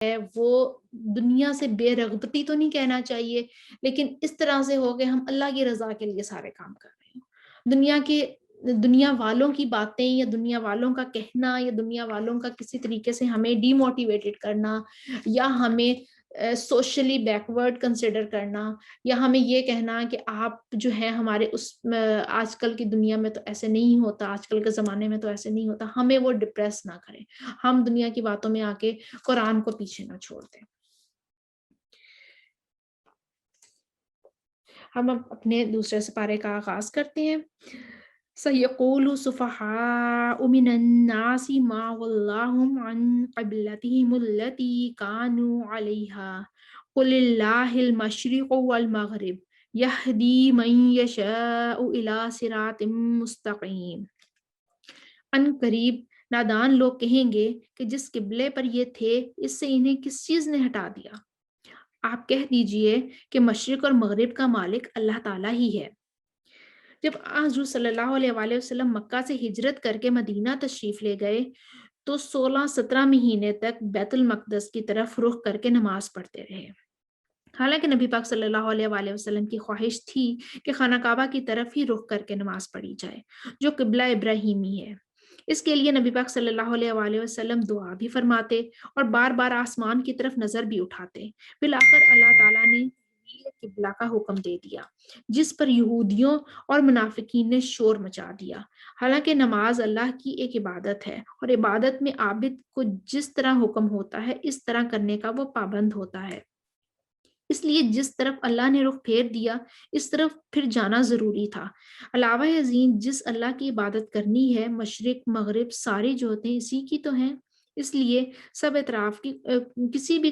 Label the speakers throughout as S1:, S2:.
S1: ہے وہ دنیا سے بے رغبتی تو نہیں کہنا چاہیے، لیکن اس طرح سے ہو کہ ہم اللہ کی رضا کے لیے سارے کام کر رہے ہیں۔ دنیا والوں کی باتیں یا دنیا والوں کا کہنا یا دنیا والوں کا کسی طریقے سے ہمیں ڈی موٹیویٹڈ کرنا یا ہمیں سوشلی بیکورڈ کنسیڈر کرنا یا ہمیں یہ کہنا کہ آپ جو ہے ہمارے آج کل کی دنیا میں تو ایسے نہیں ہوتا، آج کل کے زمانے میں تو ایسے نہیں ہوتا، ہمیں وہ ڈپریس نہ کریں، ہم دنیا کی باتوں میں آ کے قرآن کو پیچھے نہ چھوڑ دیں۔ ہم اب اپنے دوسرے سپارے کا آغاز کرتے ہیں۔ سَيَقُولُ السُّفَهَاءُ مِنَ النَّاسِ مَا وَلَّاهُمْ عَنْ قِبْلَتِهِمُ الَّتِي كَانُوا عَلَيْهَا قُلِ اللَّهُ الْمَشْرِقُ وَالْمَغْرِبُ يَهْدِي مَن يَشَاءُ إِلَىٰ صِرَاطٍ مُّسْتَقِيمٍ۔ ان قریب نادان لوگ کہیں گے کہ جس قبلے پر یہ تھے اس سے انہیں کس چیز نے ہٹا دیا؟ آپ کہہ دیجئے کہ مشرق اور مغرب کا مالک اللہ تعالیٰ ہی ہے۔ جب حضور صلی اللہ علیہ وآلہ وسلم مکہ سے ہجرت کر کے مدینہ تشریف لے گئے تو 16-17 مہینے تک بیت المقدس کی طرف رخ کر کے نماز پڑھتے رہے۔ حالانکہ نبی پاک صلی اللہ علیہ وآلہ وسلم کی خواہش تھی کہ خانہ کعبہ کی طرف ہی رخ کر کے نماز پڑھی جائے جو قبلہ ابراہیمی ہے۔ اس کے لیے نبی پاک صلی اللہ علیہ وآلہ وسلم دعا بھی فرماتے اور بار بار آسمان کی طرف نظر بھی اٹھاتے۔ بالآخر اللہ تعالیٰ نے قبلہ کا حکم دے دیا جس پر یہودیوں اور منافقین نے شور مچا دیا۔ حالانکہ نماز اللہ کی ایک عبادت ہے اور عبادت میں عابد کو جس طرح حکم ہوتا ہے اس طرح کرنے کا وہ پابند ہوتا ہے، اس لیے جس طرف اللہ نے رخ پھیر دیا اس طرف پھر جانا ضروری تھا۔ علاوہ ازیں جس اللہ کی عبادت کرنی ہے، مشرق مغرب ساری جہتیں اسی کی تو ہیں، اس لیے سب اطراف کی کسی بھی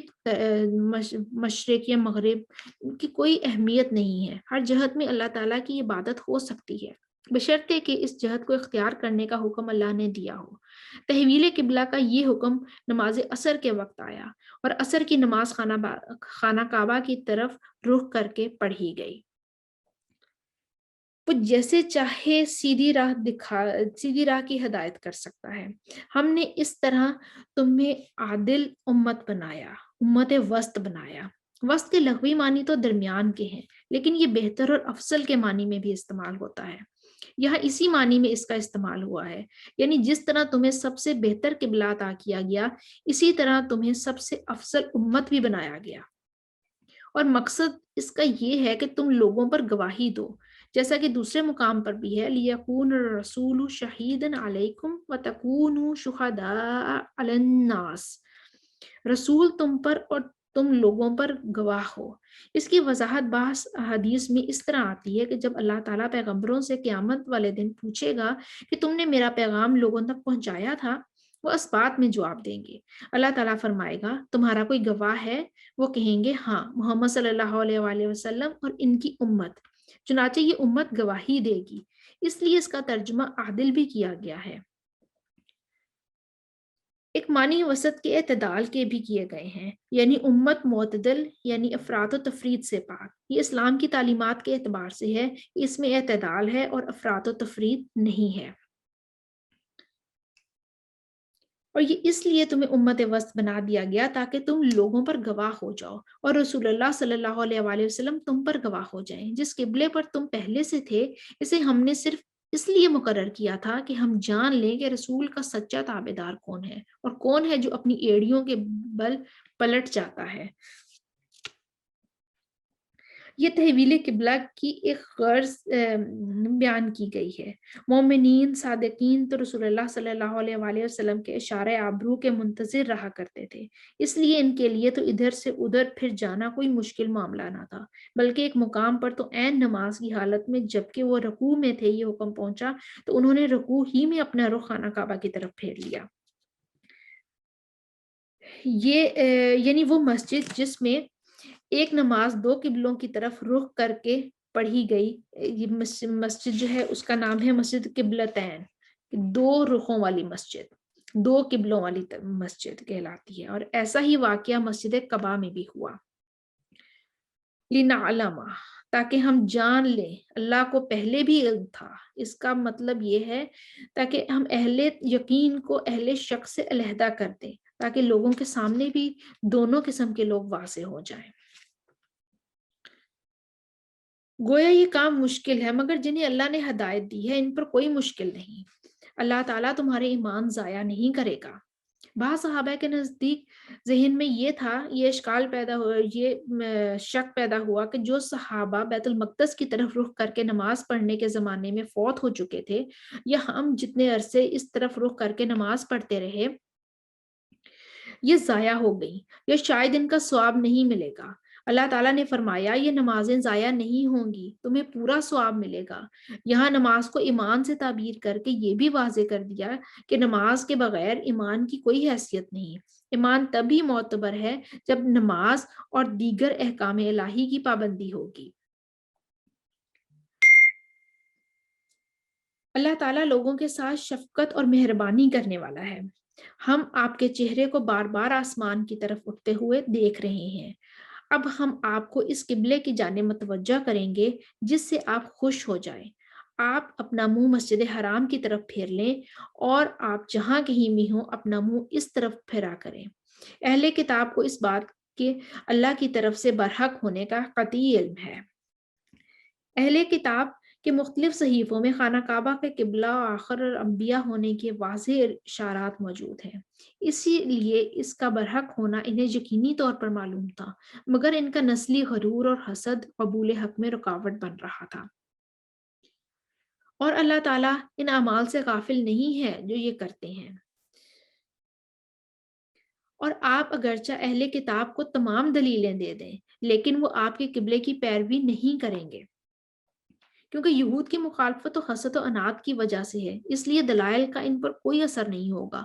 S1: مشرق یا مغرب کی کوئی اہمیت نہیں ہے، ہر جہت میں اللہ تعالیٰ کی عبادت ہو سکتی ہے بشرطے کہ اس جہت کو اختیار کرنے کا حکم اللہ نے دیا ہو۔ تحویل قبلہ کا یہ حکم نماز عصر کے وقت آیا اور عصر کی نماز خانہ کعبہ کی طرف رخ کر کے پڑھی گئی۔ وہ جیسے چاہے سیدھی راہ کی ہدایت کر سکتا ہے۔ ہم نے اس طرح تمہیں عادل امت بنایا، امت وسط بنایا۔ وسط کے لغوی معنی تو درمیان کے ہیں، لیکن یہ بہتر اور افضل کے معنی میں بھی استعمال ہوتا ہے۔ یہاں اسی معنی میں اس کا استعمال ہوا ہے، یعنی جس طرح تمہیں سب سے بہتر قبلہ عطا کیا گیا اسی طرح تمہیں سب سے افضل امت بھی بنایا گیا، اور مقصد اس کا یہ ہے کہ تم لوگوں پر گواہی دو، جیسا کہ دوسرے مقام پر بھی ہے لِيَكُونَ الرَّسُولُ شَهِيدًا عَلَيْكُمْ وَتَكُونُوا شُهَدَاءَ عَلَى النَّاسِ۔ رسول تم پر اور تم لوگوں پر گواہ ہو۔ اس کی وضاحت بعض حدیث میں اس طرح آتی ہے کہ جب اللہ تعالیٰ پیغمبروں سے قیامت والے دن پوچھے گا کہ تم نے میرا پیغام لوگوں تک پہنچایا تھا، وہ اس بات میں جواب دیں گے۔ اللہ تعالیٰ فرمائے گا تمہارا کوئی گواہ ہے؟ وہ کہیں گے ہاں، محمد صلی اللہ علیہ وآلہ وسلم اور ان کی امت۔ چنانچہ یہ امت گواہی دے گی، اس لیے اس کا ترجمہ عادل بھی کیا گیا ہے۔ ایک معنی وسط کے اعتدال کے بھی کیے گئے ہیں، یعنی امت معتدل، یعنی افراط و تفرید سے پاک۔ یہ اسلام کی تعلیمات کے اعتبار سے ہے، اس میں اعتدال ہے اور افراط و تفرید نہیں ہے۔ اور یہ اس لیے تمہیں امت وسط بنا دیا گیا تاکہ تم لوگوں پر گواہ ہو جاؤ اور رسول اللہ صلی اللہ علیہ وآلہ وسلم تم پر گواہ ہو جائیں۔ جس قبلے پر تم پہلے سے تھے اسے ہم نے صرف اس لیے مقرر کیا تھا کہ ہم جان لیں کہ رسول کا سچا تابعدار کون ہے اور کون ہے جو اپنی ایڑیوں کے بل پلٹ جاتا ہے۔ یہ تحویل قبلہ کی ایک غرض بیان کی گئی ہے۔ مومنین صادقین تو رسول اللہ صلی اللہ علیہ وآلہ وسلم کے اشارہ آبرو کے منتظر رہا کرتے تھے، اس لیے ان کے لیے تو ادھر سے ادھر پھر جانا کوئی مشکل معاملہ نہ تھا، بلکہ ایک مقام پر تو عین نماز کی حالت میں جبکہ وہ رکوع میں تھے یہ حکم پہنچا تو انہوں نے رکوع ہی میں اپنا رخ خانہ کعبہ کی طرف پھیر لیا۔ یہ یعنی وہ مسجد جس میں ایک نماز دو قبلوں کی طرف رخ کر کے پڑھی گئی، یہ مسجد جو ہے اس کا نام ہے مسجد قبلتین، دو رخوں والی مسجد، دو قبلوں والی مسجد کہلاتی ہے۔ اور ایسا ہی واقعہ مسجد قباء میں بھی ہوا۔ لِنَعْلَمَ، تاکہ ہم جان لیں، اللہ کو پہلے بھی علم تھا، اس کا مطلب یہ ہے تاکہ ہم اہل یقین کو اہل شک سے علیحدہ کر دیں۔ تاکہ لوگوں کے سامنے بھی دونوں قسم کے لوگ واضح ہو جائیں۔ گویا یہ کام مشکل ہے، مگر جنہیں اللہ نے ہدایت دی ہے ان پر کوئی مشکل نہیں۔ اللہ تعالیٰ تمہارے ایمان ضائع نہیں کرے گا۔ بعض صحابہ کے نزدیک ذہن میں یہ اشکال پیدا ہوا، یہ شک پیدا ہوا کہ جو صحابہ بیت المقدس کی طرف رخ کر کے نماز پڑھنے کے زمانے میں فوت ہو چکے تھے، یا ہم جتنے عرصے اس طرف رخ کر کے نماز پڑھتے رہے، یہ ضائع ہو گئی، یا شاید ان کا ثواب نہیں ملے گا۔ اللہ تعالیٰ نے فرمایا یہ نمازیں ضائع نہیں ہوں گی، تمہیں پورا ثواب ملے گا۔ یہاں نماز کو ایمان سے تعبیر کر کے یہ بھی واضح کر دیا کہ نماز کے بغیر ایمان کی کوئی حیثیت نہیں۔ ایمان تبھی معتبر ہے جب نماز اور دیگر احکام الہی کی پابندی ہوگی۔ اللہ تعالیٰ لوگوں کے ساتھ شفقت اور مہربانی کرنے والا ہے۔ ہم آپ کے چہرے کو بار بار آسمان کی طرف اٹھتے ہوئے دیکھ رہے ہیں۔ اب ہم آپ کو اس قبلے کی جانب متوجہ کریں گے جس سے آپ خوش ہو جائیں۔ آپ اپنا منہ مسجد حرام کی طرف پھیر لیں، اور آپ جہاں کہیں بھی ہوں اپنا منہ اس طرف پھیرا کریں۔ اہل کتاب کو اس بات کے اللہ کی طرف سے برحق ہونے کا قطعی علم ہے۔ اہل کتاب کے مختلف صحیفوں میں خانہ کعبہ کے قبلہ آخر انبیاء ہونے کے واضح اشارات موجود ہیں، اسی لیے اس کا برحق ہونا انہیں یقینی طور پر معلوم تھا، مگر ان کا نسلی غرور اور حسد قبول حق میں رکاوٹ بن رہا تھا۔ اور اللہ تعالیٰ ان اعمال سے غافل نہیں ہے جو یہ کرتے ہیں۔ اور آپ اگرچہ اہل کتاب کو تمام دلیلیں دے دیں، لیکن وہ آپ کے قبلے کی پیروی نہیں کریں گے، کیونکہ یہود کی مخالفت و حسد و عناد کی وجہ سے ہے، اس لیے دلائل کا ان پر کوئی اثر نہیں ہوگا۔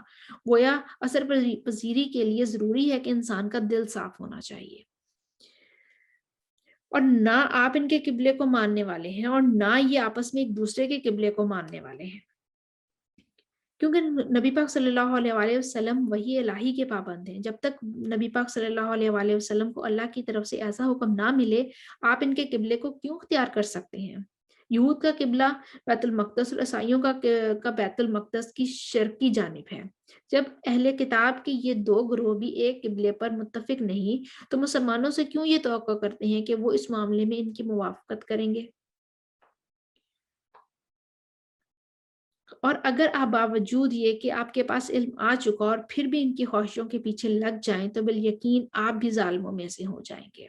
S1: گویا اثر پذیری کے لیے ضروری ہے کہ انسان کا دل صاف ہونا چاہیے، اور نہ آپ ان کے قبلے کو ماننے والے ہیں اور نہ یہ آپس میں ایک دوسرے کے قبلے کو ماننے والے ہیں، کیونکہ نبی پاک صلی اللہ علیہ وآلہ وسلم وحی الہی کے پابند ہیں۔ جب تک نبی پاک صلی اللہ علیہ وآلہ وسلم کو اللہ کی طرف سے ایسا حکم نہ ملے، آپ ان کے قبلے کو کیوں اختیار کر سکتے ہیں؟ یہود کا قبلہ بیت المقدس اور عیسائیوں کا بیت المقدس کی شرقی جانب ہے۔ جب اہل کتاب کے یہ دو گروہ بھی ایک قبلے پر متفق نہیں، تو مسلمانوں سے کیوں یہ توقع کرتے ہیں کہ وہ اس معاملے میں ان کی موافقت کریں گے؟ اور اگر آپ باوجود یہ کہ آپ کے پاس علم آ چکا اور پھر بھی ان کی خواہشوں کے پیچھے لگ جائیں، تو بالیقین آپ بھی ظالموں میں سے ہو جائیں گے۔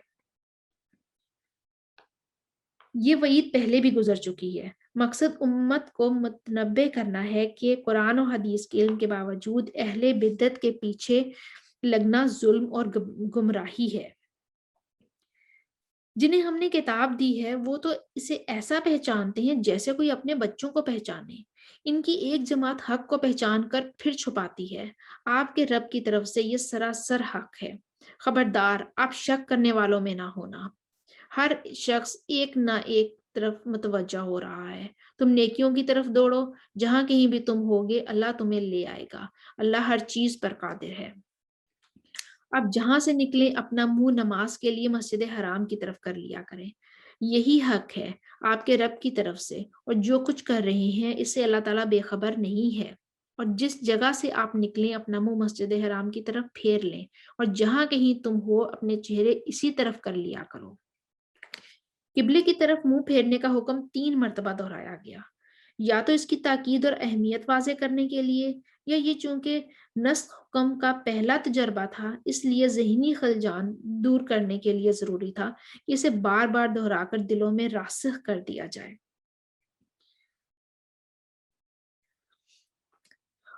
S1: یہ وعید پہلے بھی گزر چکی ہے۔ مقصد امت کو متنبع کرنا ہے کہ قرآن و حدیث کے علم کے باوجود اہل بدعت کے پیچھے لگنا ظلم اور گمراہی ہے۔ جنہیں ہم نے کتاب دی ہے وہ تو اسے ایسا پہچانتے ہیں جیسے کوئی اپنے بچوں کو پہچانے۔ ان کی ایک جماعت حق کو پہچان کر پھر چھپاتی ہے۔ آپ کے رب کی طرف سے یہ سراسر حق ہے۔ خبردار، آپ شک کرنے والوں میں نہ ہونا۔ ہر شخص ایک نہ ایک طرف متوجہ ہو رہا ہے۔ تم نیکیوں کی طرف دوڑو، جہاں کہیں بھی تم ہوگے اللہ تمہیں لے آئے گا۔ اللہ ہر چیز پر قادر ہے۔ اب جہاں سے نکلیں اپنا منہ نماز کے لیے مسجد حرام کی طرف کر لیا کریں۔ یہی حق ہے آپ کے رب کی طرف سے، اور جو کچھ کر رہے ہیں اس سے اللہ تعالیٰ بے خبر نہیں ہے۔ اور جس جگہ سے آپ نکلیں اپنا منہ مسجد حرام کی طرف پھیر لیں، اور جہاں کہیں تم ہو اپنے چہرے اسی طرف کر لیا کرو۔ قبلے کی طرف منہ پھیرنے کا حکم 3 مرتبہ دہرایا گیا، یا تو اس کی تاکید اور اہمیت واضح کرنے کے لیے، یا یہ چونکہ نسخ حکم کا پہلا تجربہ تھا اس لیے ذہنی خلجان دور کرنے کے لیے ضروری تھا کہ اسے بار بار دہرا کر دلوں میں راسخ کر دیا جائے۔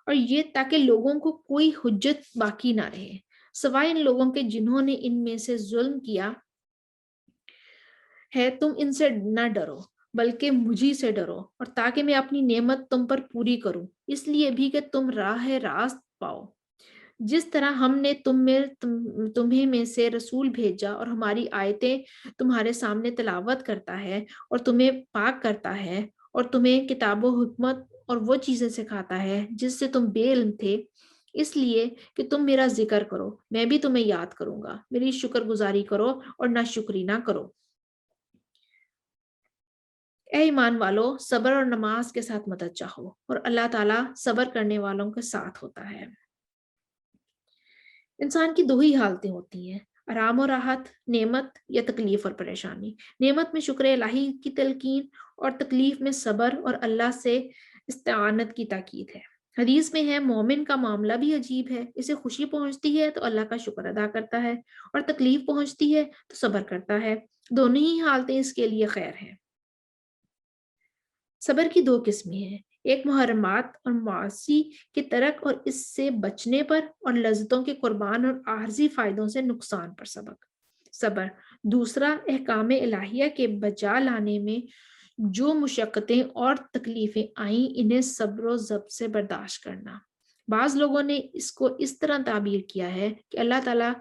S1: اور یہ تاکہ لوگوں کو کوئی حجت باقی نہ رہے، سوائے ان لوگوں کے جنہوں نے ان میں سے ظلم کیا ہے۔ تم ان سے نہ ڈرو بلکہ مجھی سے ڈرو، اور تاکہ میں اپنی نعمت تم پر پوری کروں، اس لیے بھی کہ تم راہ راست پاؤ۔ جس طرح ہم نے تمہیں میں سے رسول بھیجا اور ہماری آیتیں تمہارے سامنے تلاوت کرتا ہے اور تمہیں پاک کرتا ہے اور تمہیں کتاب و حکمت اور وہ چیزیں سکھاتا ہے جس سے تم بے علم تھے، اس لیے کہ تم میرا ذکر کرو، میں بھی تمہیں یاد کروں گا، میری شکر گزاری کرو اور ناشکری نہ کرو۔ اے ایمان والو، صبر اور نماز کے ساتھ مدد چاہو، اور اللہ تعالیٰ صبر کرنے والوں کے ساتھ ہوتا ہے۔ انسان کی دو ہی حالتیں ہوتی ہیں، آرام اور راحت، نعمت یا تکلیف اور پریشانی۔ نعمت میں شکر الہی کی تلقین اور تکلیف میں صبر اور اللہ سے استعانت کی تاکید ہے۔ حدیث میں ہے مومن کا معاملہ بھی عجیب ہے، اسے خوشی پہنچتی ہے تو اللہ کا شکر ادا کرتا ہے، اور تکلیف پہنچتی ہے تو صبر کرتا ہے۔ دونوں ہی حالتیں اس کے لیے خیر ہیں۔ صبر کی دو قسمیں ہیں، ایک محرمات اور معاصی کے ترک اور اس سے بچنے پر، اور لذتوں کے قربان اور عارضی فائدوں سے نقصان پر صبر۔ دوسرا احکام الہیہ کے بجا لانے میں جو مشقتیں اور تکلیفیں آئیں انہیں صبر و ضبط سے برداشت کرنا۔ بعض لوگوں نے اس کو اس طرح تعبیر کیا ہے کہ اللہ تعالیٰ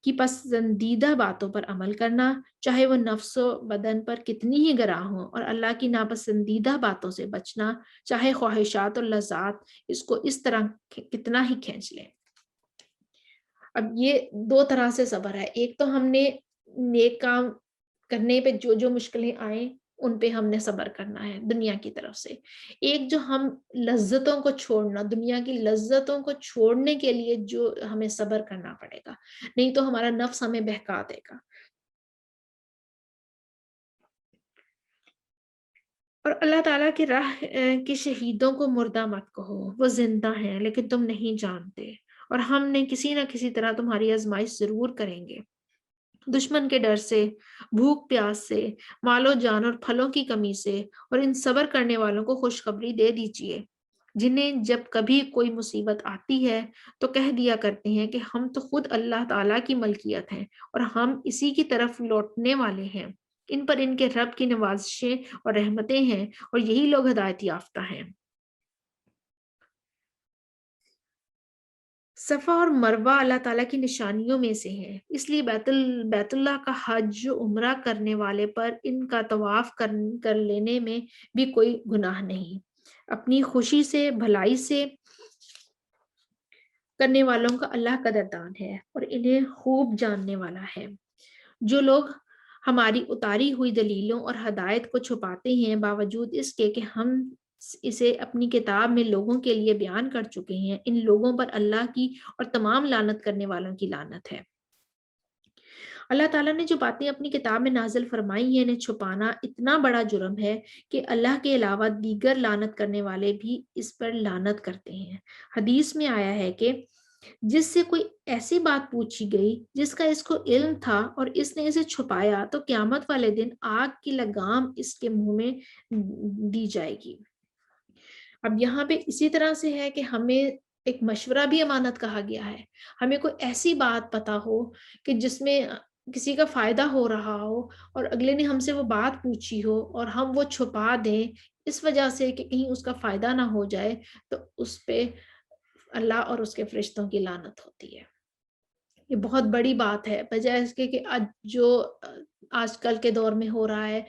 S1: کی پسندیدہ باتوں پر عمل کرنا، چاہے وہ نفس و بدن پر کتنی ہی گراں ہوں، اور اللہ کی ناپسندیدہ باتوں سے بچنا، چاہے خواہشات اور لذات اس کو اس طرح کتنا ہی کھینچ لیں۔ اب یہ دو طرح سے صبر ہے، ایک تو ہم نے نیک کام کرنے پہ جو جو مشکلیں آئیں ان پہ ہم نے صبر کرنا ہے دنیا کی طرف سے، ایک جو ہم لذتوں کو چھوڑنا، دنیا کی لذتوں کو چھوڑنے کے لیے جو ہمیں صبر کرنا پڑے گا، نہیں تو ہمارا نفس ہمیں بہکا دے گا۔ اور اللہ تعالیٰ کی راہ کے شہیدوں کو مردہ مت کہو، وہ زندہ ہیں لیکن تم نہیں جانتے، اور ہم نے کسی نہ کسی طرح تمہاری آزمائش ضرور کریں گے، دشمن کے ڈر سے، بھوک پیاس سے، مال و جان اور پھلوں کی کمی سے، اور ان صبر کرنے والوں کو خوشخبری دے دیجیے جنہیں جب کبھی کوئی مصیبت آتی ہے تو کہہ دیا کرتے ہیں کہ ہم تو خود اللہ تعالیٰ کی ملکیت ہیں اور ہم اسی کی طرف لوٹنے والے ہیں، ان پر ان کے رب کی نوازشیں اور رحمتیں ہیں، اور یہی لوگ ہدایت یافتہ ہیں۔ صفا اور مروہ اللہ تعالیٰ کی نشانیوں میں سے ہیں، اس لیے بیت اللہ کا حج عمرہ کرنے والے پر ان کا طواف کر لینے میں بھی کوئی گناہ نہیں۔ اپنی خوشی سے، بھلائی سے کرنے والوں کا اللہ قدردان ہے اور انہیں خوب جاننے والا ہے۔ جو لوگ ہماری اتاری ہوئی دلیلوں اور ہدایت کو چھپاتے ہیں باوجود اس کے کہ ہم اسے اپنی کتاب میں لوگوں کے لیے بیان کر چکے ہیں، ان لوگوں پر اللہ کی اور تمام لعنت کرنے والوں کی لعنت ہے۔ اللہ تعالیٰ نے جو باتیں اپنی کتاب میں نازل فرمائی ہیں انہیں چھپانا اتنا بڑا جرم ہے کہ اللہ کے علاوہ دیگر لعنت کرنے والے بھی اس پر لعنت کرتے ہیں۔ حدیث میں آیا ہے کہ جس سے کوئی ایسی بات پوچھی گئی جس کا اس کو علم تھا اور اس نے اسے چھپایا تو قیامت والے دن آگ کی لگام اس کے منہ میں دی جائے گی۔ اب یہاں پہ اسی طرح سے ہے کہ ہمیں ایک مشورہ بھی امانت کہا گیا ہے۔ ہمیں کوئی ایسی بات پتا ہو کہ جس میں کسی کا فائدہ ہو رہا ہو اور اگلے نے ہم سے وہ بات پوچھی ہو اور ہم وہ چھپا دیں اس وجہ سے کہ کہیں اس کا فائدہ نہ ہو جائے، تو اس پہ اللہ اور اس کے فرشتوں کی لعنت ہوتی ہے۔ یہ بہت بڑی بات ہے، بجائے اس کے کہ جو آج کل کے دور میں ہو رہا ہے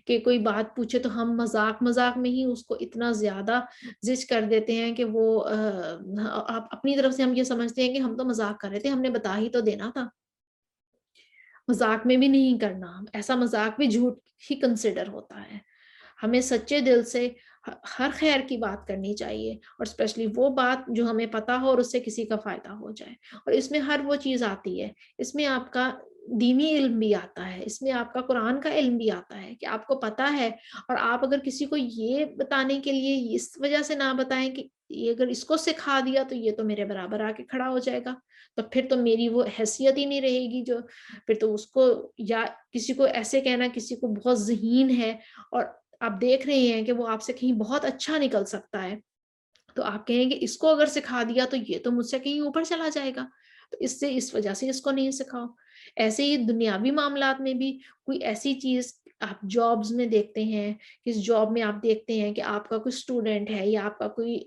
S1: کہ کوئی بات پوچھے تو ہم مذاق مذاق میں ہی اس کو اتنا زیادہ زج کر دیتے ہیں کہ وہ اپنی طرف سے ہم یہ سمجھتے ہیں کہ ہم تو مذاق کر رہے تھے، ہم نے بتا ہی تو دینا تھا۔ مذاق میں بھی نہیں کرنا، ایسا مذاق بھی جھوٹ ہی کنسیڈر ہوتا ہے۔ ہمیں سچے دل سے ہر خیر کی بات کرنی چاہیے، اور اسپیشلی وہ بات جو ہمیں پتا ہو اور اس سے کسی کا فائدہ ہو جائے، اور اس میں ہر وہ چیز آتی ہے، اس میں آپ کا دینی علم بھی آتا ہے، اس میں آپ کا قرآن کا علم بھی آتا ہے کہ آپ کو پتا ہے، اور آپ اگر کسی کو یہ بتانے کے لیے اس وجہ سے نہ بتائیں کہ یہ اگر اس کو سکھا دیا تو یہ تو میرے برابر آ کے کھڑا ہو جائے گا، تو پھر تو میری وہ حیثیت ہی نہیں رہے گی، جو پھر تو اس کو، یا کسی کو ایسے کہنا کسی کو بہت ذہین ہے اور آپ دیکھ رہے ہیں کہ وہ آپ سے کہیں بہت اچھا نکل سکتا ہے، تو آپ کہیں گے اس کو اگر سکھا دیا تو یہ تو مجھ سے کہیں اوپر چلا جائے گا، تو اس وجہ سے اس کو نہیں سکھاؤ۔ ایسے ہی دنیاوی معاملات میں بھی کوئی ایسی چیز آپ جابز میں دیکھتے ہیں، کس جاب میں آپ دیکھتے ہیں کہ آپ کا کوئی اسٹوڈنٹ ہے یا آپ کا کوئی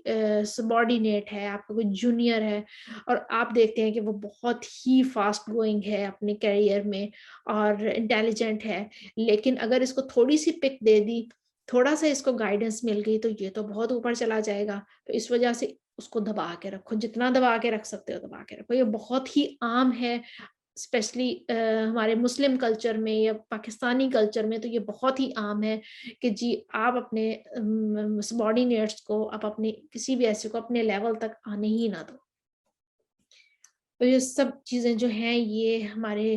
S1: سبارڈینیٹ ہے، آپ کا کوئی جونیئر ہے، اور آپ دیکھتے ہیں کہ وہ بہت ہی فاسٹ گوئنگ ہے اپنے کیریئر میں اور انٹیلیجنٹ ہے، لیکن اگر اس کو تھوڑی سی پک دے دی، تھوڑا سا اس کو گائیڈنس مل گئی تو یہ تو بہت اوپر چلا جائے گا، تو اس وجہ سے اس کو دبا کے رکھو، جتنا دبا کے رکھ سکتے ہو دبا کے رکھو۔ یہ بہت ہی عام ہے، اسپیشلی ہمارے مسلم کلچر میں یا پاکستانی کلچر میں تو یہ بہت ہی عام ہے کہ جی آپ اپنے سبارڈینیٹس کو، آپ اپنے کسی بھی ایسے کو اپنے لیول تک آنے ہی نہ دو۔ تو یہ سب چیزیں جو ہیں یہ ہمارے